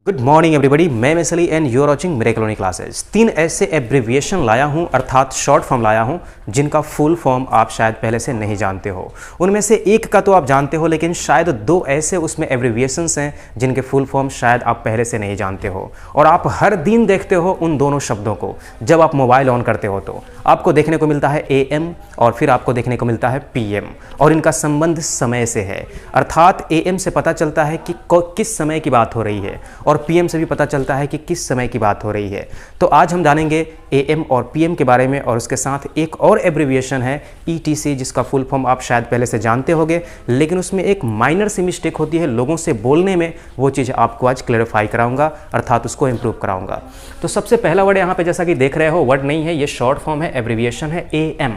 Good morning everybody, मैं मैसली and you are watching miracle only classes. 3 ऐसे abbreviation लाया हूं, अर्थात शॉर्ट फॉर्म लाया हूं, जिनका फुल फॉर्म आप शायद पहले से नहीं जानते हो। उनमें से एक का तो आप जानते हो, लेकिन शायद 2 ऐसे उसमें एब्रिविएशंस हैं जिनके फुल फॉर्म शायद आप पहले से नहीं जानते हो। और आप हर दिन देखते हो उन दोनों शब्दों को। जब आप मोबाइल ऑन करते हो तो आपको देखने को मिलता है AM और फिर आपको देखने को मिलता है PM, और इनका संबंध समय से है। अर्थात AM से पता चलता है कि किस समय की बात हो रही है, और PM से भी पता चलता है कि किस समय की बात हो रही है। तो आज हम जानेंगे AM और PM के बारे में, और उसके साथ एक और एब्रिविएशन है ETC, जिसका फुल फॉर्म आप शायद पहले से जानते होंगे, लेकिन उसमें एक माइनर सी मिस्टेक होती है लोगों से बोलने में। वो चीज़ आपको आज क्लैरिफाई कराऊंगा, अर्थात उसको इंप्रूव कराऊंगा। तो सबसे पहला वर्ड यहाँ पे जैसा कि देख रहे हो, वर्ड नहीं है, ये शॉर्ट फॉर्म है, एब्रिविएशन है AM।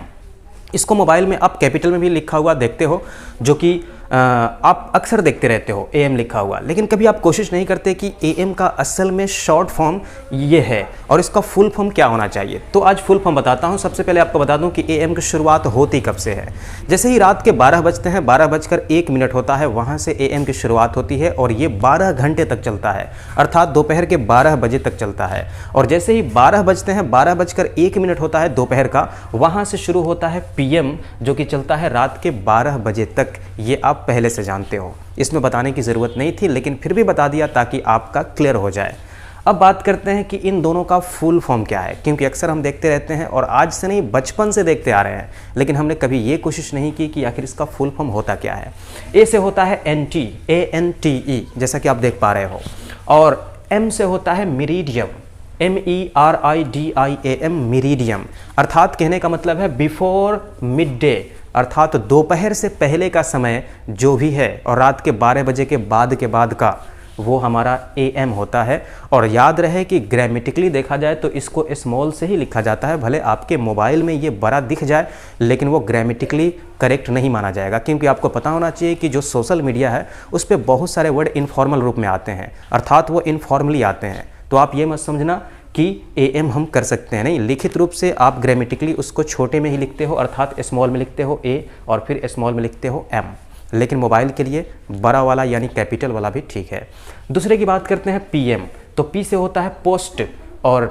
इसको मोबाइल में आप कैपिटल में भी लिखा हुआ देखते हो, जो कि आप अक्सर देखते रहते हो AM लिखा हुआ, लेकिन कभी आप कोशिश नहीं करते कि AM का असल में शॉर्ट फॉर्म ये है और इसका फुल फॉर्म क्या होना चाहिए। तो आज फुल फॉर्म बताता हूँ। सबसे पहले आपको बता दूँ कि AM की शुरुआत होती कब से है। जैसे ही रात के 12 बजते हैं, 12:01 होता है, वहाँ से AM की शुरुआत होती है और ये 12 घंटे तक चलता है, अर्थात दोपहर के 12 बजे तक चलता है। और जैसे ही 12 बजते हैं, 12:01 होता है दोपहर का, वहाँ से शुरू होता है PM, जो कि चलता है रात के 12 बजे तक। ये आप पहले से जानते हो, इसमें बताने की ज़रूरत नहीं थी, लेकिन फिर भी बता दिया ताकि आपका क्लियर हो जाए। अब बात करते हैं कि इन दोनों का फुल फॉर्म क्या है, क्योंकि अक्सर हम देखते रहते हैं, और आज से नहीं बचपन से देखते आ रहे हैं, लेकिन हमने कभी ये कोशिश नहीं की कि आखिर इसका फुल फॉर्म होता क्या है। ए से होता है NT, ANTE, जैसा कि आप देख पा रहे हो, और M से होता है मिरीडियम, MERIDIAM, मिरीडियम, अर्थात कहने का मतलब है बिफोर मिड डे, अर्थात दोपहर से पहले का समय जो भी है, और रात के 12 बजे के बाद का वो हमारा AM होता है। और याद रहे कि ग्रामेटिकली देखा जाए तो इसको स्मॉल से ही लिखा जाता है। भले आपके मोबाइल में ये बड़ा दिख जाए, लेकिन वो ग्रामेटिकली करेक्ट नहीं माना जाएगा, क्योंकि आपको पता होना चाहिए कि जो सोशल मीडिया है उस पर बहुत सारे वर्ड इनफॉर्मल रूप में आते हैं, अर्थात वो इनफॉर्मली आते हैं। तो आप ये मत समझना कि AM हम कर सकते हैं, नहीं, लिखित रूप से आप ग्रामेटिकली उसको छोटे में ही लिखते हो, अर्थात स्मॉल में लिखते हो A और फिर स्मॉल में लिखते हो M, लेकिन मोबाइल के लिए बड़ा वाला यानी कैपिटल वाला भी ठीक है। दूसरे की बात करते हैं PM। तो P से होता है पोस्ट और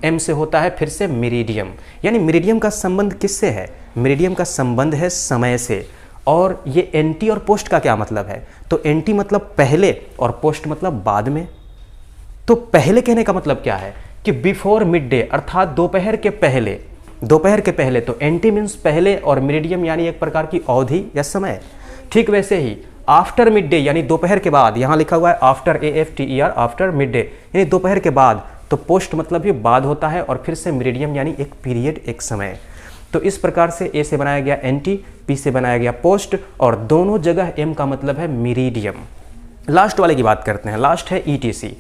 M से होता है फिर से मिरीडियम। यानी मिरीडियम का संबंध किससे है? मिरीडियम का संबंध है समय से। और ये NT और पोस्ट का क्या मतलब है? तो NT मतलब पहले और पोस्ट मतलब बाद में। तो पहले कहने का मतलब क्या है कि बिफोर मिड डे, अर्थात दोपहर के पहले, दोपहर के पहले। तो NT मीन्स पहले और मिरीडियम यानी एक प्रकार की अवधि या समय। ठीक वैसे ही आफ्टर मिड डे यानी दोपहर के बाद, यहाँ लिखा हुआ है after, AFTER, after mid day यानी दोपहर के बाद। तो पोस्ट मतलब ये बाद होता है, और फिर से मिरीडियम यानी एक पीरियड, एक समय। तो इस प्रकार से A से बनाया गया NT, P से बनाया गया पोस्ट, और दोनों जगह M का मतलब है मिरीडियम। लास्ट वाले की बात करते हैं, लास्ट है ETC।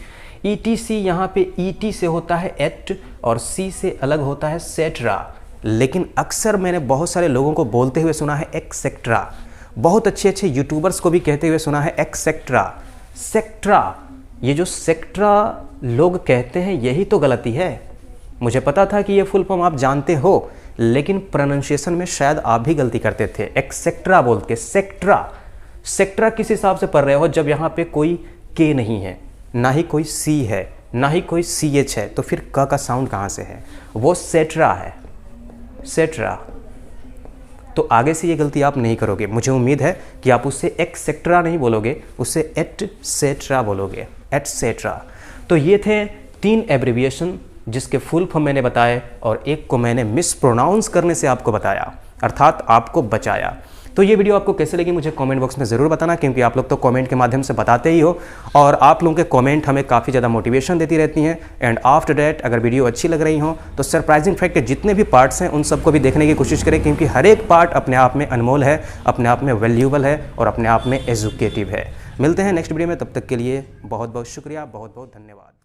ETC यहाँ पे ET से होता है एट और C से अलग होता है सेट्रा, लेकिन अक्सर मैंने बहुत सारे लोगों को बोलते हुए सुना है एक्सेट्रा। बहुत अच्छे अच्छे यूट्यूबर्स को भी कहते हुए सुना है एक्सेट्रा, सेक्ट्रा। ये जो सेक्ट्रा लोग कहते हैं, यही तो गलती है। मुझे पता था कि ये फुल फॉर्म आप जानते हो, लेकिन प्रोनाउंसिएशन में शायद आप भी गलती करते थे, एक्सेट्रा बोल के सेक्ट्रा। सेक्ट्रा किस हिसाब से पढ़ रहे हो? जब यहाँ पे कोई K नहीं है, ना ही कोई C है, ना ही कोई CH है, तो फिर क का साउंड कहाँ से है? वो सेट्रा है, सेट्रा। तो आगे से ये गलती आप नहीं करोगे। मुझे उम्मीद है कि आप उससे एक्सेट्रा नहीं बोलोगे, उससे एटसेट्रा बोलोगे, एटसेट्रा। तो ये थे 3 एब्रिविएशन जिसके फुल फॉर्म मैंने बताए, और एक को मैंने मिस प्रोनाउंस करने से आपको बताया, अर्थात आपको बचाया। तो ये वीडियो आपको कैसे लगी मुझे कमेंट बॉक्स में ज़रूर बताना, क्योंकि आप लोग तो कमेंट के माध्यम से बताते ही हो, और आप लोगों के कमेंट हमें काफ़ी ज़्यादा मोटिवेशन देती रहती हैं। एंड आफ्टर डैट अगर वीडियो अच्छी लग रही हो तो सरप्राइजिंग फैक्ट के जितने भी पार्ट्स हैं उन सबको भी देखने की कोशिश करें, क्योंकि हर एक पार्ट अपने आप में अनमोल है, अपने आप में वैल्यूएबल है, और अपने आप में एजुकेटिव है। मिलते हैं नेक्स्ट वीडियो में, तब तक के लिए बहुत बहुत शुक्रिया, बहुत बहुत धन्यवाद।